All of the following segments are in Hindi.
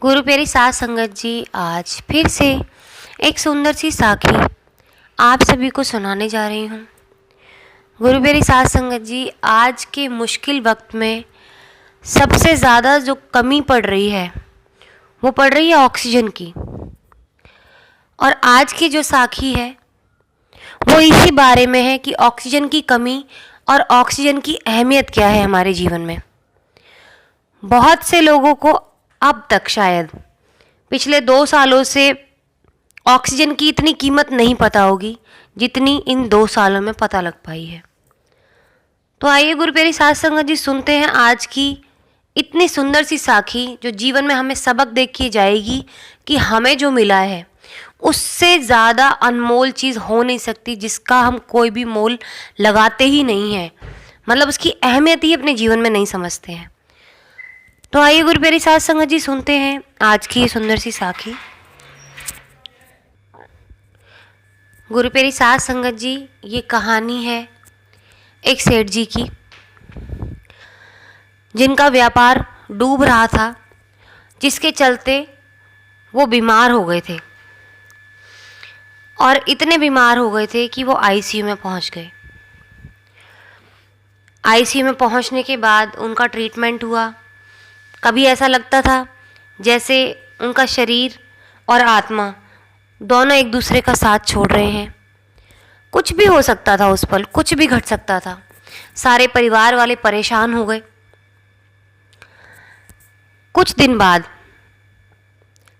गुरु प्यारी साध संगत जी, आज फिर से एक सुंदर सी साखी आप सभी को सुनाने जा रही हूँ। गुरु प्यारी साध संगत जी, आज के मुश्किल वक्त में सबसे ज़्यादा जो कमी पड़ रही है वो पड़ रही है ऑक्सीजन की। और आज की जो साखी है वो इसी बारे में है कि ऑक्सीजन की कमी और ऑक्सीजन की अहमियत क्या है हमारे जीवन में। बहुत से लोगों को अब तक शायद पिछले 2 सालों से ऑक्सीजन की इतनी कीमत नहीं पता होगी जितनी इन 2 सालों में पता लग पाई है। तो आइए गुरु प्यारी साध संगत जी, सुनते हैं आज की इतनी सुंदर सी साखी जो जीवन में हमें सबक दे के जाएगी कि हमें जो मिला है उससे ज़्यादा अनमोल चीज़ हो नहीं सकती, जिसका हम कोई भी मोल लगाते ही नहीं हैं, मतलब उसकी अहमियत ही अपने जीवन में नहीं समझते हैं। तो आइए गुरु प्यारी साध संगत जी, सुनते हैं आज की ये सुंदर सी साखी। गुरु प्यारी साध संगत जी, ये कहानी है एक सेठ जी की, जिनका व्यापार डूब रहा था, जिसके चलते वो बीमार हो गए थे और इतने बीमार हो गए थे कि वो आईसीयू में पहुंच गए। आईसीयू में पहुंचने के बाद उनका ट्रीटमेंट हुआ। कभी ऐसा लगता था जैसे उनका शरीर और आत्मा दोनों एक दूसरे का साथ छोड़ रहे हैं। कुछ भी हो सकता था उस पल, कुछ भी घट सकता था। सारे परिवार वाले परेशान हो गए। कुछ दिन बाद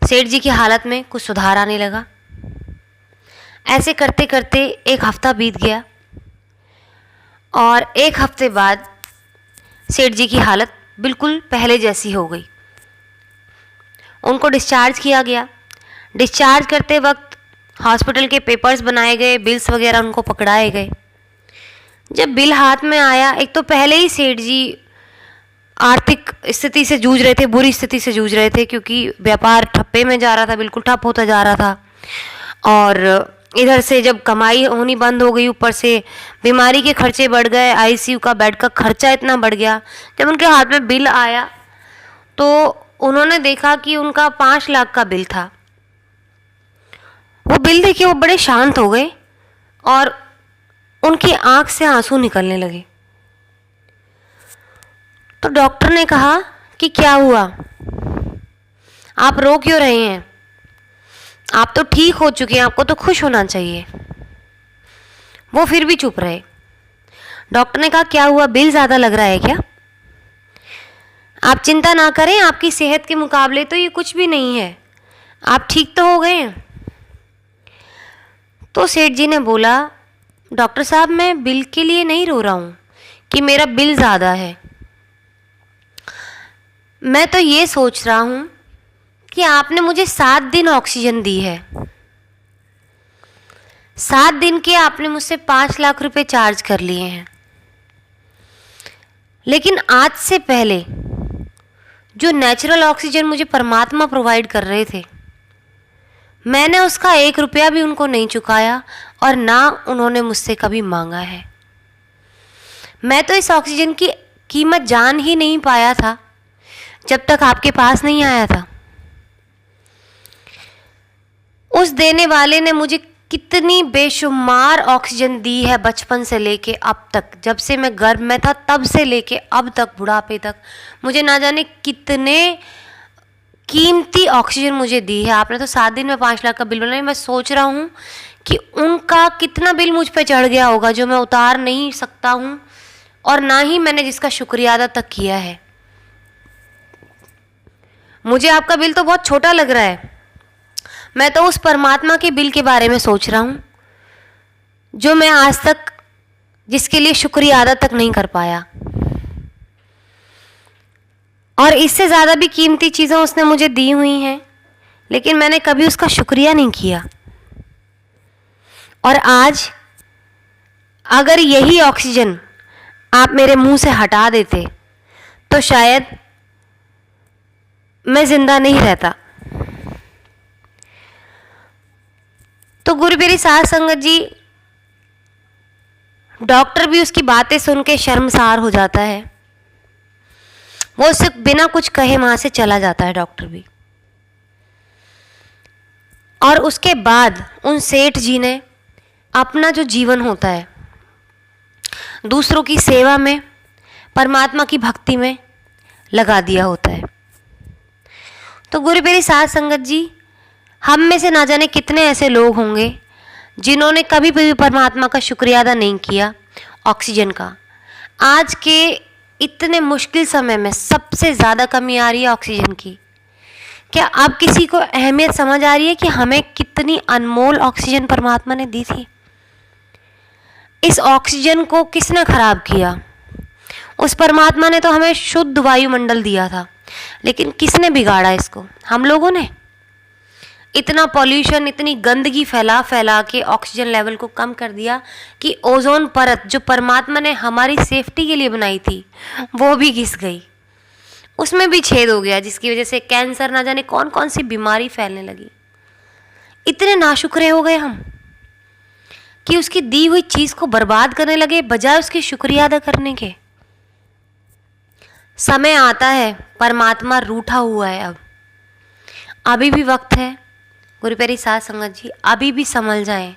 सेठ जी की हालत में कुछ सुधार आने लगा। ऐसे करते करते 1 हफ्ता बीत गया और 1 हफ्ते बाद सेठ जी की हालत बिल्कुल पहले जैसी हो गई। उनको डिस्चार्ज किया गया। डिस्चार्ज करते वक्त हॉस्पिटल के पेपर्स बनाए गए, बिल्स वगैरह उनको पकड़ाए गए। जब बिल हाथ में आया, एक तो पहले ही सेठ जी आर्थिक स्थिति से जूझ रहे थे, बुरी स्थिति से जूझ रहे थे, क्योंकि व्यापार ठप्पे में जा रहा था, बिल्कुल ठप होता जा रहा था। और इधर से जब कमाई होनी बंद हो गई, ऊपर से बीमारी के खर्चे बढ़ गए, आईसीयू का बेड का खर्चा इतना बढ़ गया। जब उनके हाथ में बिल आया तो उन्होंने देखा कि उनका 5 लाख का बिल था। वो बिल देखे वो बड़े शांत हो गए और उनकी आंख से आंसू निकलने लगे। तो डॉक्टर ने कहा कि क्या हुआ, आप रो क्यों रहे हैं, आप तो ठीक हो चुके हैं, आपको तो खुश होना चाहिए। वो फिर भी चुप रहे। डॉक्टर ने कहा क्या हुआ, बिल ज़्यादा लग रहा है क्या? आप चिंता ना करें, आपकी सेहत के मुकाबले तो ये कुछ भी नहीं है, आप ठीक तो हो गए हैं। तो सेठ जी ने बोला, डॉक्टर साहब मैं बिल के लिए नहीं रो रहा हूँ कि मेरा बिल ज़्यादा है, मैं तो ये सोच रहा हूँ कि आपने मुझे 7 दिन ऑक्सीजन दी है। 7 दिन के आपने मुझसे 5 लाख रुपए चार्ज कर लिए हैं, लेकिन आज से पहले जो नेचुरल ऑक्सीजन मुझे परमात्मा प्रोवाइड कर रहे थे, मैंने उसका 1 रुपया भी उनको नहीं चुकाया और ना उन्होंने मुझसे कभी मांगा है। मैं तो इस ऑक्सीजन की कीमत जान ही नहीं पाया था जब तक आपके पास नहीं आया था। उस देने वाले ने मुझे कितनी बेशुमार ऑक्सीजन दी है, बचपन से लेके अब तक, जब से मैं गर्भ में था तब से लेके अब तक, बुढ़ापे तक, मुझे ना जाने कितने कीमती ऑक्सीजन मुझे दी है। आपने तो 7 दिन में 5 लाख का बिल बनाया। मैं सोच रहा हूँ कि उनका कितना बिल मुझ पे चढ़ गया होगा जो मैं उतार नहीं सकता हूँ, और ना ही मैंने जिसका शुक्रिया अदा तक किया है। मुझे आपका बिल तो बहुत छोटा लग रहा है, मैं तो उस परमात्मा के बिल के बारे में सोच रहा हूँ जो मैं आज तक, जिसके लिए शुक्रिया अदा तक नहीं कर पाया। और इससे ज़्यादा भी कीमती चीज़ें उसने मुझे दी हुई हैं, लेकिन मैंने कभी उसका शुक्रिया नहीं किया। और आज अगर यही ऑक्सीजन आप मेरे मुंह से हटा देते तो शायद मैं जिंदा नहीं रहता। तो गुरु प्यारी साध संगत जी, डॉक्टर भी उसकी बातें सुन के शर्मसार हो जाता है। वो उससे बिना कुछ कहे वहाँ से चला जाता है डॉक्टर भी। और उसके बाद उन सेठ जी ने अपना जो जीवन होता है दूसरों की सेवा में, परमात्मा की भक्ति में लगा दिया होता है। तो गुरु प्यारी साध संगत जी, हम में से ना जाने कितने ऐसे लोग होंगे जिन्होंने कभी भी परमात्मा का शुक्रिया अदा नहीं किया ऑक्सीजन का। आज के इतने मुश्किल समय में सबसे ज़्यादा कमी आ रही है ऑक्सीजन की। क्या अब किसी को अहमियत समझ आ रही है कि हमें कितनी अनमोल ऑक्सीजन परमात्मा ने दी थी? इस ऑक्सीजन को किसने खराब किया? उस परमात्मा ने तो हमें शुद्ध वायुमंडल दिया था, लेकिन किसने बिगाड़ा इसको? हम लोगों ने। इतना पॉल्यूशन, इतनी गंदगी फैला फैला के ऑक्सीजन लेवल को कम कर दिया कि ओजोन परत जो परमात्मा ने हमारी सेफ्टी के लिए बनाई थी वो भी घिस गई, उसमें भी छेद हो गया, जिसकी वजह से कैंसर, ना जाने कौन कौन सी बीमारी फैलने लगी। इतने नाशुक्रे हो गए हम कि उसकी दी हुई चीज़ को बर्बाद करने लगे बजाय उसकी शुक्रिया अदा करने के। समय आता है, परमात्मा रूठा हुआ है। अब अभी भी वक्त है गुरु प्यारी साध संगत जी, अभी भी संभल जाएं,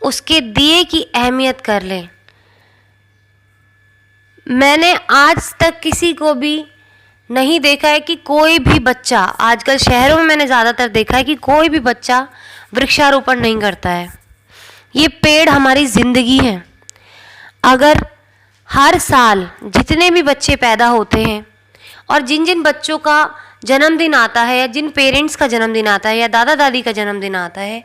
उसके दिए की अहमियत कर लें। मैंने आज तक किसी को भी नहीं देखा है कि कोई भी बच्चा, आजकल शहरों में मैंने ज़्यादातर देखा है कि कोई भी बच्चा वृक्षारोपण नहीं करता है। ये पेड़ हमारी ज़िंदगी है। अगर हर साल जितने भी बच्चे पैदा होते हैं और जिन जिन बच्चों का जन्मदिन आता है या जिन पेरेंट्स का जन्मदिन आता है या दादा दादी का जन्मदिन आता है,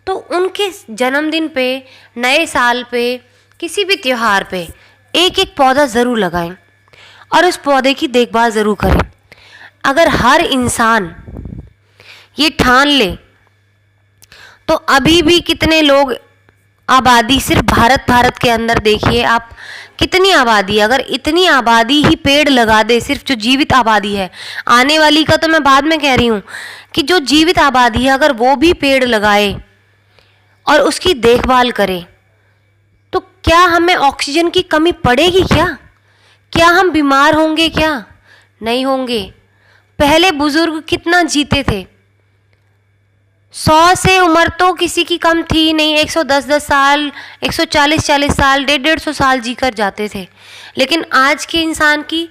तो उनके जन्मदिन पे, नए साल पे, किसी भी त्यौहार पे एक एक पौधा ज़रूर लगाएं और उस पौधे की देखभाल ज़रूर करें। अगर हर इंसान ये ठान ले तो अभी भी कितने लोग, आबादी सिर्फ भारत के अंदर देखिए आप, कितनी आबादी है। अगर इतनी आबादी ही पेड़ लगा दे, सिर्फ जो जीवित आबादी है, आने वाली का तो मैं बाद में कह रही हूँ, कि जो जीवित आबादी है अगर वो भी पेड़ लगाए और उसकी देखभाल करे, तो क्या हमें ऑक्सीजन की कमी पड़ेगी? क्या हम बीमार होंगे? क्या नहीं होंगे। पहले बुजुर्ग कितना जीते थे, 100 से उम्र तो किसी की कम थी नहीं, 110 साल, 140 साल, 150 साल जी कर जाते थे। लेकिन आज के इंसान की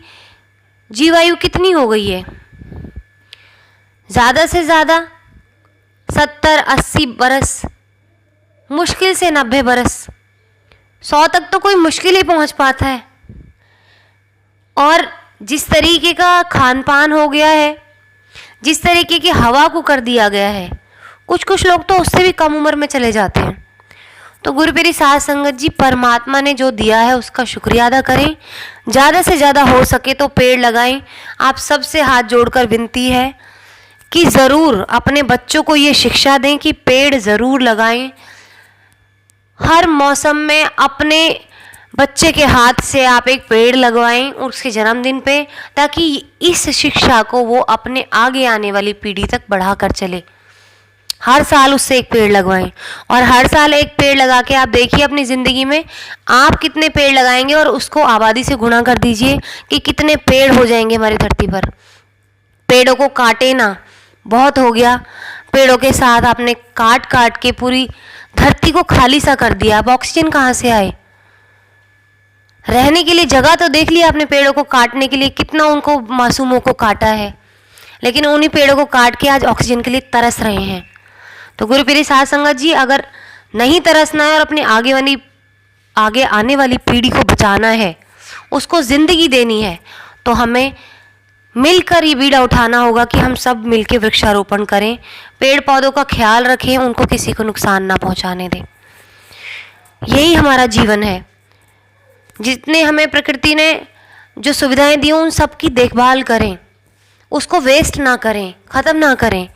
जीवायु कितनी हो गई है? ज़्यादा से ज़्यादा 70-80 बरस, मुश्किल से 90 बरस, 100 तक तो कोई मुश्किल ही पहुंच पाता है। और जिस तरीके का खान पान हो गया है, जिस तरीके की हवा को कर दिया गया है, कुछ लोग तो उससे भी कम उम्र में चले जाते हैं। तो गुरु प्यारी साध संगत जी, परमात्मा ने जो दिया है उसका शुक्रिया अदा करें, ज़्यादा से ज़्यादा हो सके तो पेड़ लगाएं। आप सबसे हाथ जोड़कर विनती है कि ज़रूर अपने बच्चों को ये शिक्षा दें कि पेड़ ज़रूर लगाएं। हर मौसम में अपने बच्चे के हाथ से आप एक पेड़ लगवाएं उसके जन्मदिन पे, ताकि इस शिक्षा को वो अपने आगे आने वाली पीढ़ी तक बढ़ा कर चले। हर साल उससे एक पेड़ लगवाएं और हर साल एक पेड़ लगा के आप देखिए अपनी ज़िंदगी में आप कितने पेड़ लगाएंगे और उसको आबादी से गुणा कर दीजिए कि कितने पेड़ हो जाएंगे हमारी धरती पर। पेड़ों को काटे ना, बहुत हो गया। पेड़ों के साथ आपने काट काट के पूरी धरती को खाली सा कर दिया। अब ऑक्सीजन कहाँ से आए? रहने के लिए जगह तो देख लिया आपने, पेड़ों को काटने के लिए कितना उनको मासूमों को काटा है, लेकिन उन्हीं पेड़ों को काट के आज ऑक्सीजन के लिए तरस रहे हैं। तो गुरु प्यारी साध संगत जी, अगर नहीं तरसना है और अपने आगे आने वाली पीढ़ी को बचाना है, उसको ज़िंदगी देनी है, तो हमें मिलकर ये बीड़ा उठाना होगा कि हम सब मिलकर वृक्षारोपण करें, पेड़ पौधों का ख्याल रखें, उनको किसी को नुकसान ना पहुंचाने दें। यही हमारा जीवन है। जितने हमें प्रकृति ने जो सुविधाएं दी उन सब की देखभाल करें, उसको वेस्ट ना करें, ख़त्म ना करें।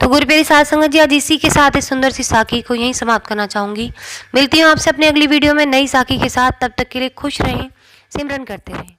तो गुरु प्यारी साध संगत जी, आज इसी के साथ इस सुंदर सी साखी को यहीं समाप्त करना चाहूँगी। मिलती हूँ आपसे अपनी अगली वीडियो में नई साखी के साथ। तब तक के लिए खुश रहें, सिमरन करते रहें।